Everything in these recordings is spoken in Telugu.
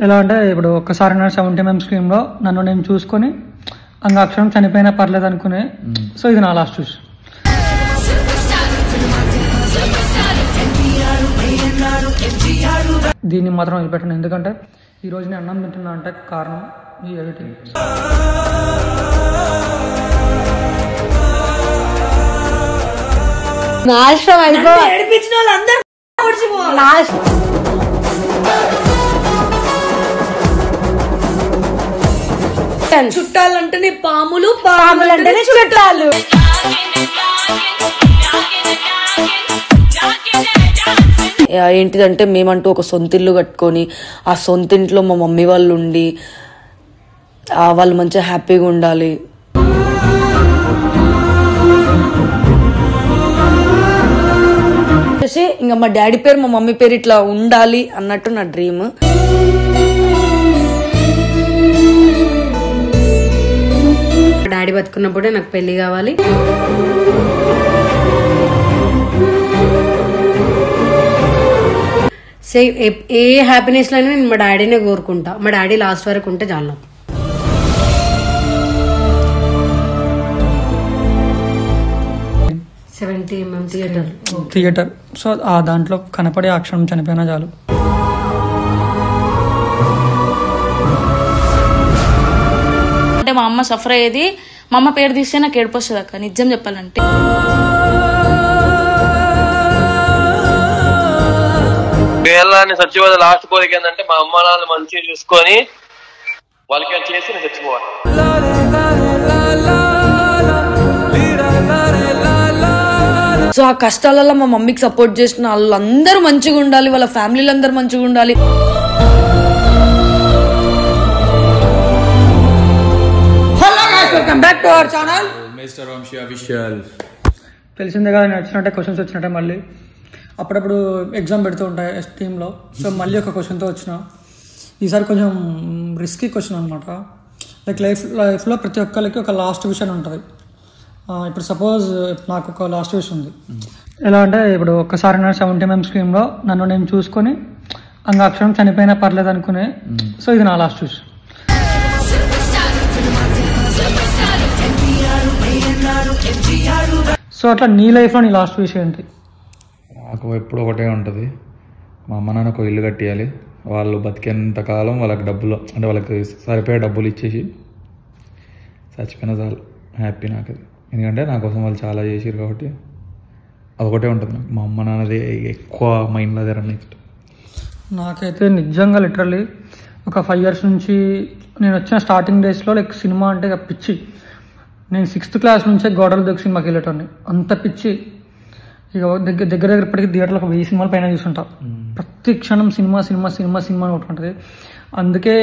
ఎలా అంటే ఇప్పుడు ఒక్కసారి 70mm స్క్రీన్లో నన్ను నేను చూసుకొని అంగాక్షరం చనిపోయినా పర్లేదు అనుకునే. సో ఇది నా లాస్ట్ విష్. దీన్ని మాత్రం వదిలిపెట్టాను, ఎందుకంటే ఈరోజు నేను అన్నం తింటున్నా అంటే కారణం ఈ ఎడిటింగ్. చుట్టాలంటేనే పాములు, పాములంటేనే చుట్టాలు. ఏంటిదంటే మేమంటూ ఒక సొంతిల్లు కట్టుకొని ఆ సొంతింట్లో మా మమ్మీ వాళ్ళు ఉండి వాళ్ళు మంచిగా హ్యాపీగా ఉండాలి. ఇంకా మా డాడీ పేరు మా మమ్మీ పేరు ఇట్లా ఉండాలి అన్నట్టు నా డ్రీమ్. డాడీ బతుకున్నప్పుడే నాకు పెళ్లి కావాలి. ఏ హ్యాపీనెస్ లో నేను మా డాడీనే కోరుకుంటా. మా డాడీ లాస్ట్ వరకు ఉంటే చాలు. 70mm theatre. సో ఆ దాంట్లో కనపడే అక్షరం చనిపోయినా చాలు. అంటే మా అమ్మ సఫర్ అయ్యేది, మా అమ్మ పేరు తీస్తే నాకు ఏడుపు వస్తుంది అక్క, నిజం చెప్పాలంటే. చచ్చిపోతే లాస్ట్ కోరిక ఏంటంటే మా అమ్మ నాన్న మంచిగా చూసుకొని వాళ్ళకి చేసి నేను చచ్చిపోవాలి. సో ఆ కష్టాలలో మా మమ్మీకి సపోర్ట్ చేసిన వాళ్ళందరూ మంచిగా ఉండాలి, వాళ్ళ ఫ్యామిలీలు అందరూ మంచిగా ఉండాలి. తెలిసిందే కదా, నేను వచ్చినట్టే క్వశ్చన్స్ వచ్చినట్టే మళ్ళీ అప్పుడప్పుడు ఎగ్జామ్ పెడుతూ ఉంటాయి టీంలో. సో మళ్ళీ ఒక క్వశ్చన్తో వచ్చిన. ఈసారి కొంచెం రిస్కీ క్వశ్చన్ అనమాట. లైక్ లైఫ్లో ప్రతి ఒక్కరికి ఒక లాస్ట్ విషయం ఉంటుంది. ఇప్పుడు సపోజ్ నాకు ఒక లాస్ట్ విష్ ఉంది. ఎలా అంటే ఇప్పుడు ఒక్కసారి 70mm స్క్రీన్లో నన్ను నేను చూసుకొని అంగాక్షరం చనిపోయినా పర్లేదు అనుకునే. సో ఇది నా లాస్ట్ విష్. సో అట్లా నీ లైఫ్లో నీ లాస్ట్ విష్ ఏంటి? నాకు ఎప్పుడు ఒకటే ఉంటుంది, మా అమ్మ నాన్న ఒక ఇల్లు కట్టియాలి. వాళ్ళు బతికేంత కాలం వాళ్ళకి డబ్బులు అంటే వాళ్ళకి సరిపోయే డబ్బులు ఇచ్చేసి చచ్చిపోయిన చాలు, హ్యాపీ నాకు. ఎందుకంటే నా కోసం వాళ్ళు చాలా చేసారు కాబట్టి అదొకటే ఉంటుంది నాకు. మా అమ్మ నాన్నది ఎక్కువ మైండ్లో దగ్గర. నెక్స్ట్ నాకైతే నిజంగా లిటరల్లీ ఒక 5 years నుంచి నేను వచ్చిన స్టార్టింగ్ డేస్లో లైక్ సినిమా అంటే పిచ్చి. నేను 6th class నుంచే గోడలు దొరికి సినిమాకి వెళ్ళేటోని, అంత పిచ్చి. ఇక దగ్గర ఇప్పటికీ థియేటర్లో ఒక 1000 సినిమాల పైన చూసుంటా. ప్రతి క్షణం సినిమా సినిమా సినిమా సినిమా అని ఉంటుంది. అందుకే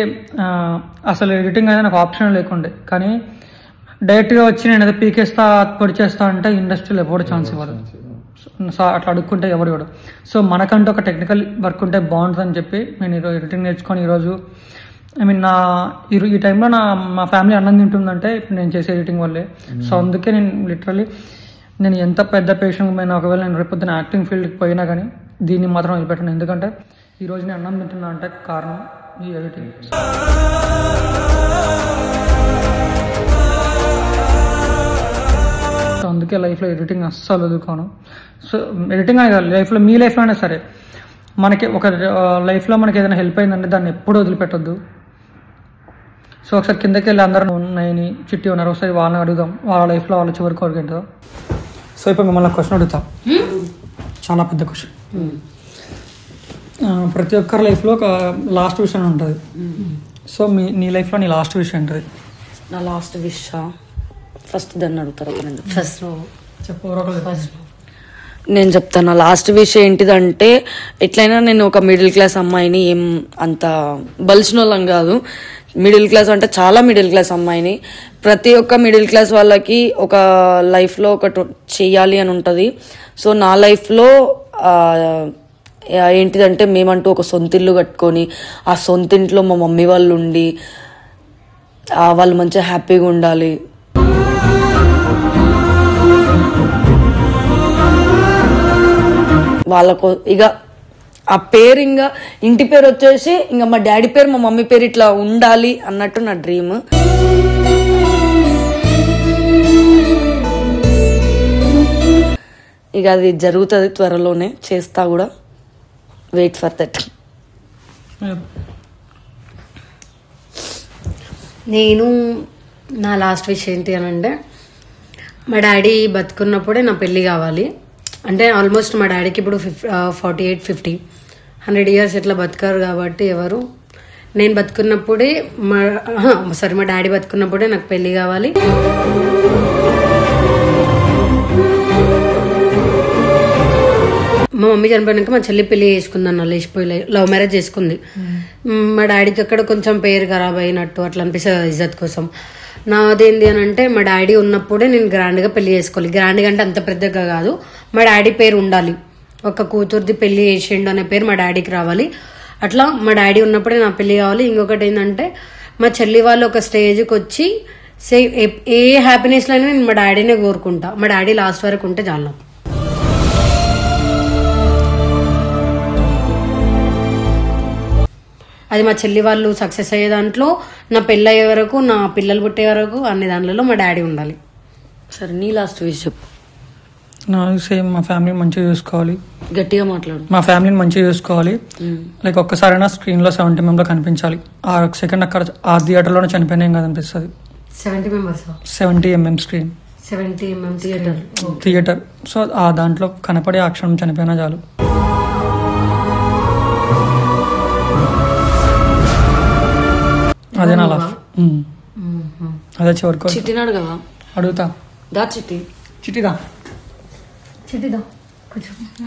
అసలు ఎడిటింగ్ అనేది నాకు ఆప్షన్ లేకుండే. కానీ డైరెక్ట్గా వచ్చి నేను ఏదో పీకేస్తా పొడి చేస్తా అంటే ఇండస్ట్రీలో ఎవరు ఛాన్స్ ఇవ్వదు. అట్లా అడుక్కుంటే ఎవరు ఇవ్వడు. సో మనకంటూ ఒక టెక్నికల్ వర్క్ ఉంటే బాగుంటుందని చెప్పి నేను ఈరోజు ఎడిటింగ్ నేర్చుకొని ఈరోజు ఈ టైంలో మా ఫ్యామిలీ అన్నం తింటుందంటే ఇప్పుడు నేను చేసే ఎడిటింగ్ వల్లే. సో అందుకే నేను లిటరల్లీ నేను ఎంత పెద్ద పేషెంట్ అయినా, ఒకవేళ నేను రేపొద్దున యాక్టింగ్ ఫీల్డ్కి పోయినా కానీ దీన్ని మాత్రం వదిలిపెట్టాను. ఎందుకంటే ఈరోజు నేను అన్నం తింటున్నా అంటే కారణం ఈ ఎడిటింగ్. సో అందుకే లైఫ్లో ఎడిటింగ్ అస్సలు వదులుకోను. సో ఎడిటింగ్ అని కాదు, మీ లైఫ్లోనే సరే మనకి ఒక లైఫ్లో మనకి ఏదైనా హెల్ప్ అయిందంటే దాన్ని ఎప్పుడు వదిలిపెట్టొద్దు. సో ఒకసారి కిందకి వెళ్ళి అందరూ ఉన్నాయని చిట్టి ఉన్నారు, ఒకసారి వాళ్ళని అడుగుదాం వాళ్ళ లైఫ్లో వాళ్ళ చివరి కోరిక ఏంటో. సో ఇప్పుడు మిమ్మల్ని క్వశ్చన్ అడుగుతాం, చాలా పెద్ద క్వశ్చన్. ప్రతి ఒక్కరి లైఫ్లో ఒక లాస్ట్ విష్ అని ఉంటుంది. సో నీ లైఫ్లో నీ లాస్ట్ విష్ ఏంటది? నా లాస్ట్ విష్ ఫస్ట్ దాన్ని అడుగుతారు. ఫస్ట్ చెప్పు. నేను చెప్తాను. నా లాస్ట్ విష్ ఏంటిదంటే, ఎట్లయినా నేను ఒక మిడిల్ క్లాస్ అమ్మాయిని, ఏం అంత బలిసిన వాళ్ళం కాదు, మిడిల్ క్లాస్ అంటే చాలా మిడిల్ క్లాస్ అమ్మాయిని. ప్రతి ఒక్క మిడిల్ క్లాస్ వాళ్ళకి ఒక లైఫ్లో ఒకటి చెయ్యాలి అని ఉంటుంది. సో నా లైఫ్లో ఏంటిదంటే మేమంటూ ఒక సొంతిల్లు కట్టుకొని ఆ సొంతింట్లో మా మమ్మీ వాళ్ళు ఉండి వాళ్ళు మంచిగా హ్యాపీగా ఉండాలి. వాళ్ళకు ఇక ఆ పేరు ఇంకా ఇంటి పేరు వచ్చేసి ఇంకా మా డాడీ పేరు మా మమ్మీ పేరు ఇట్లా ఉండాలి అన్నట్టు నా డ్రీమ్. ఇక అది జరుగుతుంది త్వరలోనే, చేస్తా కూడా. Wait for that. నేను నా లాస్ట్ విష్ ఏంటి అని అంటే, మా డాడీ బతుకున్నప్పుడే నా పెళ్ళి కావాలి. అంటే ఆల్మోస్ట్ మా డాడీకి ఇప్పుడు 48-50 100 years ఇట్లా బతకారు కాబట్టి ఎవరు. నేను బతుకున్నప్పుడే మా డాడీ బతుకున్నప్పుడే నాకు పెళ్ళి కావాలి. మా మమ్మీ చనిపోయాక మా చెల్లి పెళ్లి చేసుకుంది అన్న, లేచిపోయి లవ్ మ్యారేజ్ చేసుకుంది. మా డాడీకి అక్కడ కొంచెం పేరు ఖరాబ్ అయినట్టు అట్లా అనిపిస్తుంది ఇజ్జత్ కోసం. నాదేంది అని అంటే, మా డాడీ ఉన్నప్పుడే నేను గ్రాండ్గా పెళ్లి చేసుకోవాలి. గ్రాండ్గా అంటే అంత పెద్దగా కాదు, మా డాడీ పేరు ఉండాలి. ఒక కూతురుది పెళ్లి చేసిండు అనే పేరు మా డాడీకి రావాలి. అట్లా మా డాడీ ఉన్నప్పుడే నా పెళ్లి కావాలి. ఇంకొకటి ఏంటంటే, మా చెల్లి వాళ్ళు ఒక స్టేజ్కి వచ్చి ఏ హ్యాపీనెస్లో అయినా నేను మా డాడీనే కోరుకుంటా. మా డాడీ లాస్ట్ వరకు ఉంటే చాలు నాకు. అది మా చెల్లి వాళ్ళు సక్సెస్ అయ్యే దాంట్లో, నా పెళ్ళి అయ్యే వరకు, నా పిల్లలు పుట్టే వరకు అన్ని దాంట్లో మా డాడీ ఉండాలి. సరే, నీ లాస్ట్ విష్ చెప్పు. నాకు సేమ్, మా ఫ్యామిలీని మంచిగా చూసుకోవాలి. గట్టిగా మాట్లాడు. మా ఫ్యామిలీని మంచిగా చూసుకోవాలి. లైక్ ఒక్కసారైనా స్క్రీన్లో 70 members కనిపించాలి. ఆ సెకండ్ అక్కడ ఆ థియేటర్లోనే చనిపోయినాం కదా అనిపిస్తుంది. 70 members 70 mm screen, 70 mm theatre. So ఆ దాంట్లో కనపడే ఆ క్షణం చనిపోయినా చాలు. అదే నా లైఫ్. అదే చివరికి చిట్టినాడు కదా, అడుగుతా. దా చిట్టి, చిట్టిదా, చిట్టిదా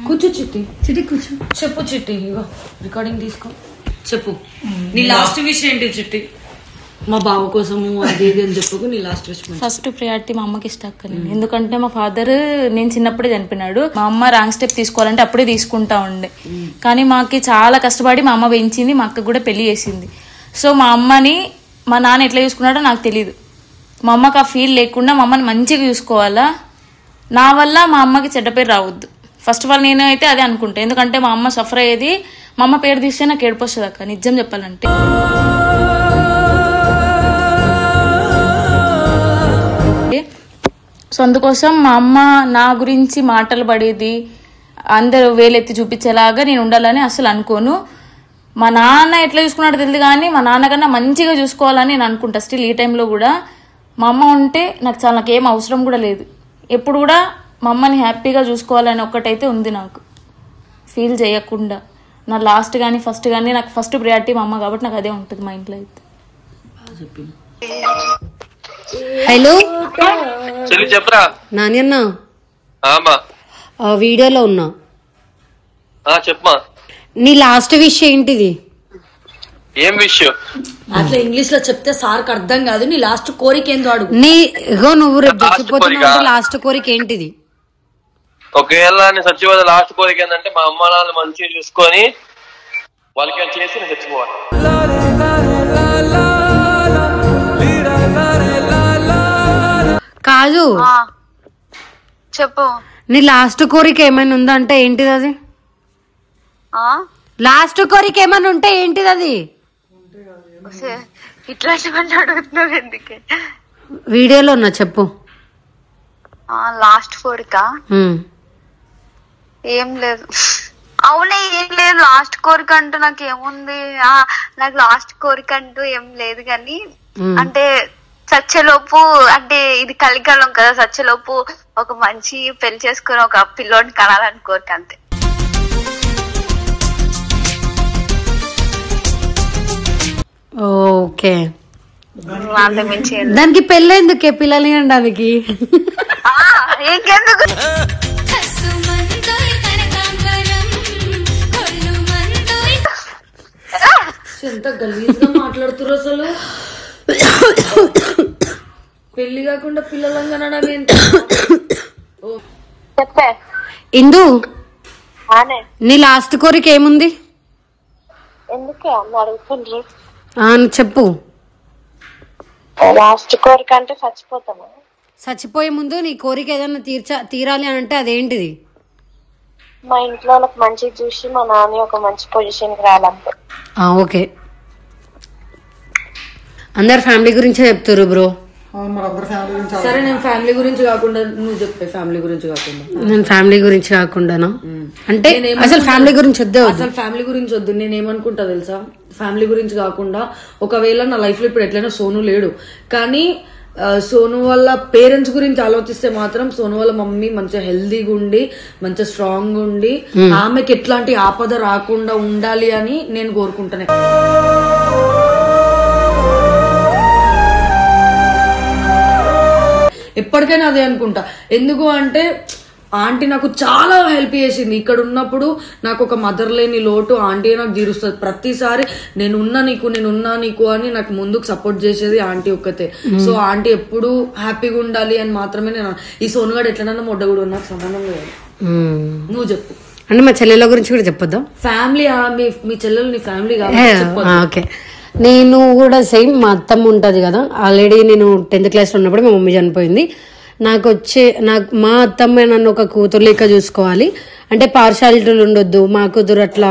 కూర్చో చిట్టి, చిట్టి కూర్చో. చెప్పు చిట్టి. ఇగో రికార్డింగ్ తీసుకో, చెప్పు నీ లాస్ట్ విష్ ఏంటి చిట్టి. మా బావ కోసము అది ఇది అని చెప్పకు, నీ లాస్ట్ విష్. ఫస్ట్ ప్రయారిటీ మా అమ్మకి ఇష్టం. ఎందుకంటే మా ఫాదర్ నేను చిన్నప్పుడే చనిపోయినాడు. మా అమ్మ రాంగ్ స్టెప్ తీసుకోవాలంటే అప్పుడే తీసుకుంటా ఉండే. కానీ మాకి చాలా కష్టపడి మా అమ్మ పెంచింది, మా అక్క కూడా పెళ్లి చేసింది. సో మా అమ్మని మా నాన్న ఎట్లా చూసుకున్నాడో నాకు తెలియదు. మా అమ్మకి ఆ ఫీల్ లేకుండా మా అమ్మని మంచిగా చూసుకోవాలా, నా వల్ల మా అమ్మకి చెడ్డ పేరు రావద్దు. ఫస్ట్ ఆఫ్ ఆల్ నేను అయితే అదే అనుకుంటా. ఎందుకంటే మా అమ్మ సఫర్ అయ్యేది, మా అమ్మ పేరు తీస్తే నాకు ఏడుపు వస్తుంది అక్క, నిజం చెప్పాలంటే. సో అందుకోసం మా అమ్మ నా గురించి మాటలు పడేది, అందరూ వేలెత్తి చూపించేలాగా నేను ఉండాలని అసలు అనుకోను. మా నాన్న ఎట్లా చూసుకున్నాడో తెలియదు కానీ మా నాన్నకన్నా మంచిగా చూసుకోవాలని నేను అనుకుంటా. స్టిల్ ఈ టైంలో కూడా మా అమ్మ ఉంటే నాకు చాలా, నాకేం అవసరం కూడా లేదు. ఎప్పుడు కూడా మా అమ్మని హ్యాపీగా చూసుకోవాలని ఒక్కటైతే ఉంది నాకు, ఫీల్ చేయకుండా. నా లాస్ట్ కానీ ఫస్ట్ కానీ నాకు ఫస్ట్ ప్రయారిటీ మా అమ్మ కాబట్టి నాకు అదే ఉంటుంది మా ఇంట్లో అయితే. హలో చెప్పరా నాని అన్న, ఆమా వీడియోలో ఉన్నా. చెప్పమా, నీ లాస్ట్ విష్ ఏంటిది? ఏం విషయం? అట్లా ఇంగ్లీష్ లో చెప్తే సార్కి అర్థం కాదు. నీ లాస్ట్ కోరిక ఏందో అడుగు. నువ్వు రేపు చచ్చిపోతున్నావు, లాస్ట్ కోరిక ఏంటిది? ఒకవేళ నేను చచ్చిపోతే లాస్ట్ కోరిక ఏంటంటే, మా అమ్మ నాన్న మంచిగా చూసుకొని వాళ్ళకి చేసి నేను చచ్చిపోవాలి. కాదు, చెప్పు. నీ లాస్ట్ కోరిక ఏమైనా ఉందా అంటే ఏంటిది అది? లాస్ట్ కోరిక ఏమైనా ఉంటే ఏంటిది అది? ఇట్లాంటివన్నీ అడుగుతున్నావు ఎందుకే? వీడియోలో ఉన్నా, చెప్పు. లాస్ట్ కోరిక ఏం లేదు. అవునే, ఏం లేదు. లాస్ట్ కోరిక అంటూ నాకు ఏముంది? నాకు లాస్ట్ కోరిక అంటూ ఏం లేదు. కానీ అంటే చచ్చేలోపు, అంటే ఇది కలికాలం కదా, చచ్చేలోపు ఒక మంచి పెళ్లి చేసుకుని ఒక పిల్లోని కనాలని కోరిక, అంతే. ఓకే, దానికి పెళ్ళెందుకే? పిల్లలు అనడానికి ఇంకెందుకు? ఎంత గలీజ్గా మాట్లాడుతున్నారు అసలు. పెళ్లి కాకుండా పిల్లలంగా చెప్పే ఇందు, నీ లాస్ట్ కోరిక ఏముంది? ఎందుకే అడుగుతుండ్రు? చెప్పు. లాస్ట్ కోరిక అంటే చచ్చిపోతాము. చచ్చిపోయే ముందు నీ కోరిక ఏదైనా తీరాలి అని అంటే అదేంటిది? మా ఇంట్లో వాళ్ళకి మంచిగా చూసి మా నాన్న ఒక మంచి పొజిషన్ కి రాలంటే. ఓకే, అందరు ఫ్యామిలీ గురించే చెప్తారు బ్రో. సరే నేను ఫ్యామిలీ గురించి కాకుండా నువ్వు చెప్పే ఫ్యామిలీ గురించి కాకుండా. నేను ఫ్యామిలీ గురించి కాకుండానా అంటే అసలు ఫ్యామిలీ గురించి వద్దే అసలు ఫ్యామిలీ గురించి వద్దు. నేను ఏమనుకుంటా తెలుసా, ఫ్యామిలీ గురించి కాకుండా ఒకవేళ నా లైఫ్ లో ఇప్పుడు ఎట్లయినా సోను లేడు, కానీ సోను వాళ్ళ పేరెంట్స్ గురించి ఆలోచిస్తే మాత్రం సోను వాళ్ళ మమ్మీ మంచిగా హెల్దీగా ఉండి మంచిగా స్ట్రాంగ్ ఉండి ఆమెకి ఎట్లాంటి ఆపద రాకుండా ఉండాలి అని నేను కోరుకుంటాను. ఎప్పటికైనా అదే అనుకుంటా. ఎందుకు అంటే ఆంటీ నాకు చాలా హెల్ప్ చేసింది. ఇక్కడ ఉన్నప్పుడు నాకు ఒక మదర్ లేని లోటు ఆంటీ నాకు తీరుస్తుంది. ప్రతిసారి నేనున్నా నీకు అని నాకు ముందుకు సపోర్ట్ చేసేది ఆంటీ ఒక్కతే. సో ఆంటీ ఎప్పుడు హ్యాపీగా ఉండాలి అని మాత్రమే నేను. ఈ సోనుగాడు ఎట్లనన్నా మొడ్డగుడు నాకు సంబంధం లేదు. నువ్వు చెప్పు. అంటే మా చెల్లెల గురించి కూడా చెప్పొద్దా? ఫ్యామిలీ మీ చెల్లెలు నీ ఫ్యామిలీ ఓకే, నేను కూడా సేమ్. మా అత్తమ్మ ఉంటది కదా, ఆల్రెడీ నేను 10th క్లాస్ లో ఉన్నప్పుడు మా మమ్మీ చనిపోయింది. నాకు మా అత్తమ్మ నన్ను ఒక కూతురు లెక్క చూసుకోవాలి. అంటే పార్షాలిటీలు ఉండొద్దు. మా కూతురు అట్లా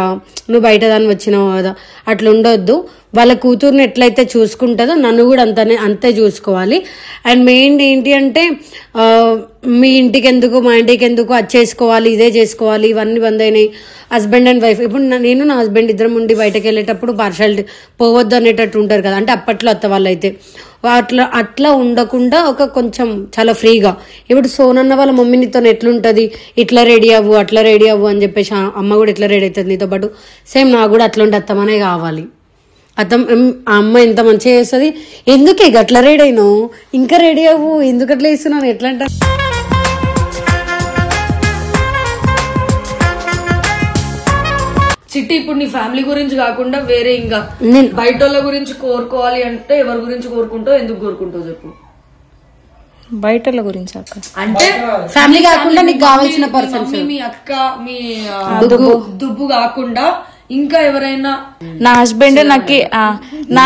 నువ్వు బయట దాన్ని వచ్చినావు కదా అట్లా ఉండొద్దు. వాళ్ళ కూతుర్ని ఎట్లయితే చూసుకుంటుందో నన్ను కూడా అంతే చూసుకోవాలి. అండ్ మెయిన్ ఏంటి అంటే మీ ఇంటికి ఎందుకు మా ఇంటికి ఎందుకు అది చేసుకోవాలి ఇదే చేసుకోవాలి ఇవన్నీ బంద్ అయినాయి. హస్బెండ్ అండ్ వైఫ్, ఇప్పుడు నేను నా హస్బెండ్ ఇద్దరం ఉండి బయటకు వెళ్ళేటప్పుడు పార్షాలిటీ పోవద్దు అనేటట్టు ఉంటారు కదా. అంటే అప్పట్లో అత్త వాళ్ళు అయితే అట్లా ఉండకుండా ఒక కొంచెం చాలా ఫ్రీగా. ఇప్పుడు సోనన్న వాళ్ళ మమ్మీ నీతో ఎట్లుంటది, ఇట్లా రెడీ అవ్వు అట్లా రెడీ అవ్వు అని చెప్పేసి అమ్మ కూడా ఇట్లా రెడీ అవుతుంది నీతో పాటు. సేమ్ నాకు కూడా అట్లాంటి అత్తమ్మనే కావాలి. ఆ అమ్మ ఎంత మంచిగా చేస్తుంది. ఎందుకే గట్లా రెడీ అయినావు, ఇంకా రెడీ అవ్వు, ఎందుకు అట్లా వేస్తున్నాను ఎట్లా అంట. చిట్టి ఇప్పుడు నీ ఫ్యామిలీ గురించి కాకుండా వేరే ఇంకా బయట వాళ్ళ గురించి కోరుకోవాలి అంటే ఎవరి గురించి కోరుకుంటావు, ఎందుకు కోరుకుంటావు చెప్పు. బయట గురించి అక్క అంటే ఫ్యామిలీ కాకుండా నీకు కావాల్సిన పర్సన్స్, మీ అక్క మీ దుబ్బు కాకుండా ఇంకా ఎవరైనా. నా హస్బెండ్ నాకు నా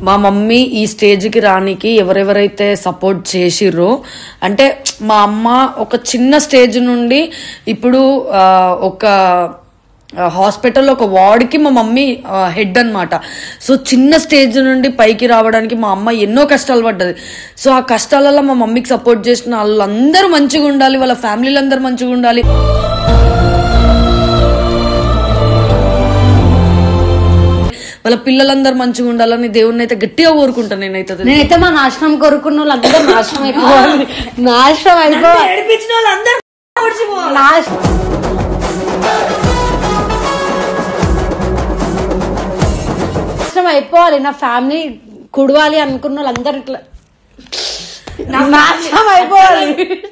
మా మమ్మీ ఈ స్టేజ్ కి రానికి ఎవరెవరైతే సపోర్ట్ చేసిర్రో, అంటే మా అమ్మ ఒక చిన్న స్టేజ్ నుండి ఇప్పుడు ఒక హాస్పిటల్లో ఒక వార్డ్కి మా మమ్మీ హెడ్ అనమాట. సో చిన్న స్టేజ్ నుండి పైకి రావడానికి మా అమ్మ ఎన్నో కష్టాలు పడ్డది. సో ఆ కష్టాలలో మా మమ్మీకి సపోర్ట్ చేసిన వాళ్ళందరూ మంచిగా ఉండాలి, వాళ్ళ ఫ్యామిలీలు అందరూ మంచిగా ఉండాలి. వాళ్ళ పిల్లలందరూ మంచిగా ఉండాలని దేవుడిని అయితే గట్టిగా కోరుకుంటాను. నేనైతే మా నాశనం కోరుకున్న వాళ్ళందరూ నాశనం అయిపోవాలి, నాశనం అయిపోవాలి, ఏడిపించిన వాళ్ళందరూ నాశనం అయిపోవాలి. నా ఫ్యామిలీ కుడవాలి అనుకున్న వాళ్ళందరూ ఇట్లా నాశనం అయిపోవాలి.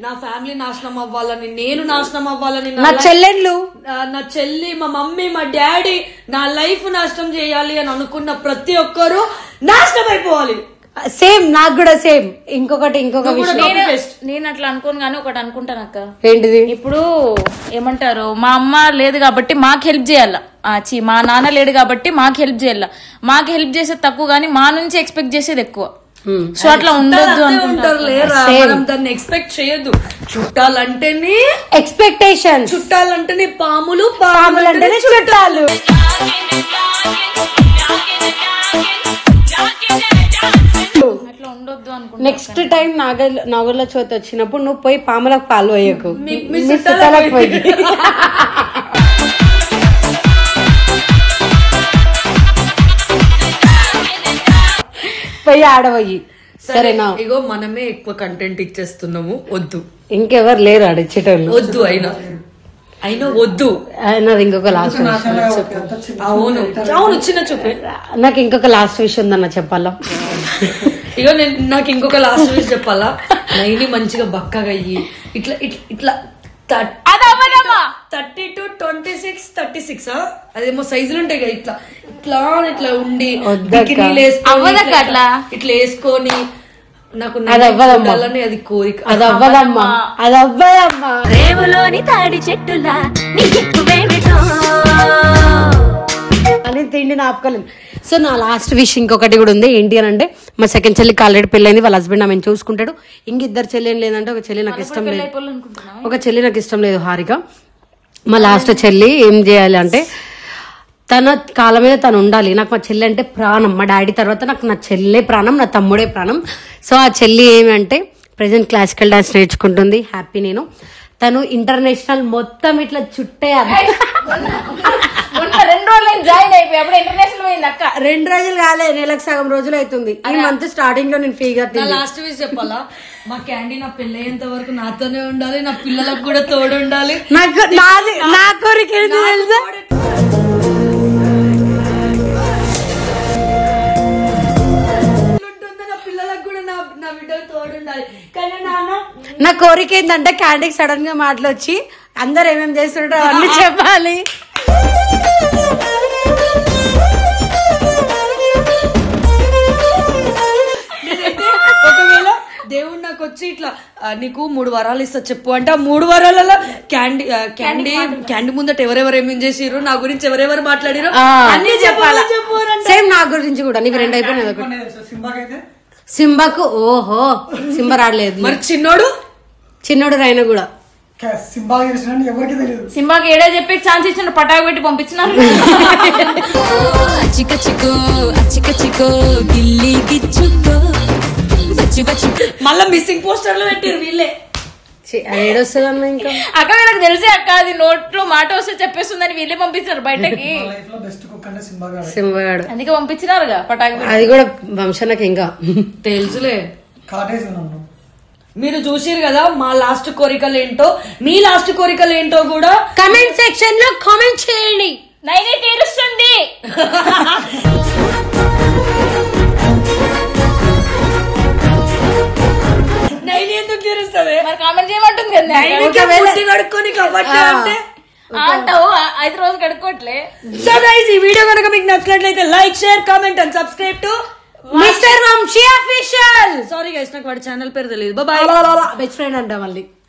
నా ఫ్యామిలీ నాశనం అవ్వాలని, నేను నాశనం అవ్వాలని, నా చెల్లెళ్ళు, నా చెల్లి, మా మమ్మీ, మా డాడీ, నా లైఫ్ నాశనం చేయాలి అని అనుకున్న ప్రతి ఒక్కరు నాశనం అయిపోవాలి. సేమ్ నాకు కూడా సేమ్. ఇంకొకటి నేను అట్లా అనుకోను కానీ ఒకటి అనుకుంటాను అక్క. ఏంటిది? ఇప్పుడు ఏమంటారు, మా అమ్మ లేదు కాబట్టి మాకు హెల్ప్ చేయాల, మా నాన్న లేడు కాబట్టి మాకు హెల్ప్ చేయాల. మాకు హెల్ప్ చేసేది తక్కువ కానీ మా నుంచి ఎక్స్పెక్ట్ చేసేది ఎక్కువ. సో అట్లా ఉండొద్దు అనుకుంటారు. దాన్ని ఎక్స్పెక్ట్ చేయొద్దు. చుట్టాలంటేనే ఎక్స్పెక్టేషన్, చుట్టాలంటేనే పాములు, పాములంటేనే చుట్టాలు. అట్లా ఉండొద్దు అనుకుంటా. నెక్స్ట్ టైం నాగర్ల చవితి వచ్చినప్పుడు నువ్వు పోయి పాములకు పాలు వేయకు, మీ చుట్టాలకు పోయి పోయి ఆడవయ్యి. సరేనా? ఇగో మనమే ఎక్కువ కంటెంట్ ఇచ్చేస్తున్నాము, వద్దు. ఇంకెవరు లేరు ఆడిచ్చేటోళ్ళు, వద్దు. అయినా వద్దు. నాది ఇంకొక లాస్ట్ అవును చిన్న చూపే. నాకు ఇంకొక లాస్ట్ విషయం ఉందన్న చెప్పాలా? ఇగో నాకు ఇంకొక లాస్ట్ విషయం చెప్పాలా? నైని మంచిగా బక్కగా అయ్యి ఇట్లా ఇట్లా 30 to 26 36 అదేమో సైజులు ఉంటాయి కదా, ఇట్లా ఇట్లా ఇట్లా ఉండి ఇట్లా వేసుకొని నాకు అది కోరిక. అది అవ్వదమ్మా, అది అవ్వదమ్మా. రేవులోని తాడి చెట్టులా అని తిండి ఆపుకోలేదు. సో నా లాస్ట్ విష్ ఇంకొకటి కూడా ఉంది. ఏంటి అని అంటే మా సెకండ్ చెల్లికి ఆల్రెడీ పెళ్ళైంది, వాళ్ళ హస్బెండ్ ఆమెను చూసుకుంటాడు. ఇంకిద్దరు చెల్లి ఏం లేదంటే ఒక చెల్లి నాకు ఇష్టం లేదు, ఒక చెల్లి నాకు ఇష్టం లేదు హారిక. మా లాస్ట్ చెల్లి ఏం చేయాలి అంటే తన కాళ్ళ మీద తను ఉండాలి. నాకు మా చెల్లి అంటే ప్రాణం. మా డాడీ తర్వాత నాకు నా చెల్లె ప్రాణం, నా తమ్ముడే ప్రాణం. సో ఆ చెల్లి ఏమంటే ప్రెసెంట్ క్లాసికల్ డాన్స్ నేర్చుకుంటుంది. హ్యాపీ నేను. తను ఇంటర్నేషనల్ మొత్తం ఇట్లా చుట్టే 2 రోజులు జాయిన్ అయిపోయి అప్పుడు ఇంటర్నేషనల్ పోయింది అక్క. 2 రోజులు కాలే, నెలకు సగం రోజులు అవుతుంది. ఈ మంత్ స్టార్టింగ్ లో నేను ఫీగా లాస్ట్ వీక్ చెప్పాలా, మా క్యాండీ నా పెళ్ళి అయ్యేంత వరకు నాతోనే ఉండాలి, నా పిల్లలకు కూడా తోడు ఉండాలి. నా కోరిక తెలుసా, నా కోరిక ఏంటంటే క్యాండీకి సడన్ గా మాటలు వచ్చి అందరు ఏమేమి చేస్తుంటారో అవన్నీ చెప్పాలి. ఒకవేళ దేవుడు నాకు వచ్చి ఇట్లా నీకు 3 వరాలు ఇస్తా చెప్పు అంటే ఆ 3 వరాలలో క్యాండీ ముందట ఎవరెవరు ఏమేం చేసిరు, నా గురించి ఎవరెవరు మాట్లాడిరు అన్ని చెప్పాలి. సేమ్ నా గురించి కూడా. నీకు 2 అయిపోయినాయి. సింబాకు ఓహో సింబా రాడలేదు. మరి చిన్నోడు రైనా కూడా సింబాకి ఏడే చెప్పి ఛాన్స్ ఇచ్చిన పటాకు పెట్టి పంపించినారు. మళ్ళా మిస్సింగ్ పోస్టర్లు పెట్టారు వీళ్ళే. ఏడొస్తుందన్న ఇంకా అక్క వీళ్ళకి తెలిసే అక్క అది నోట్లో మాట వస్తే చెప్పేస్తుందని వీళ్ళే పంపించారు బయటకి. సింబాడు అందుకే పంపించినారుగా పటాకు. అది కూడా వంశనకి ఇంకా తెలుసులే. మీరు చూసిరు కదా మా లాస్ట్ కోరికలు ఏంటో, మీ లాస్ట్ కోరికలు ఏంటో కూడా కమెంట్ సెక్షన్ లో కామెంట్ చేయండి. నైనే తీరుస్తుంది. నైని ఎందుకు తీరుస్తుంది మరి కామెంట్ చేయమంటుంది కదా. కడుక్కొని కాబట్టి అంటే అంటావు 5 రోజులు కడుక్కోవట్లే. సో గైస్ ఈ వీడియో కనుక మీకు నచ్చినట్లయితే like, share, comment and subscribe to mister Vamsi official. Sorry guys నాకు వాడి ఛానల్ పేరు తెలియదు. బాయ్. బెస్ట్ ఫ్రెండ్ అంట మళ్ళీ.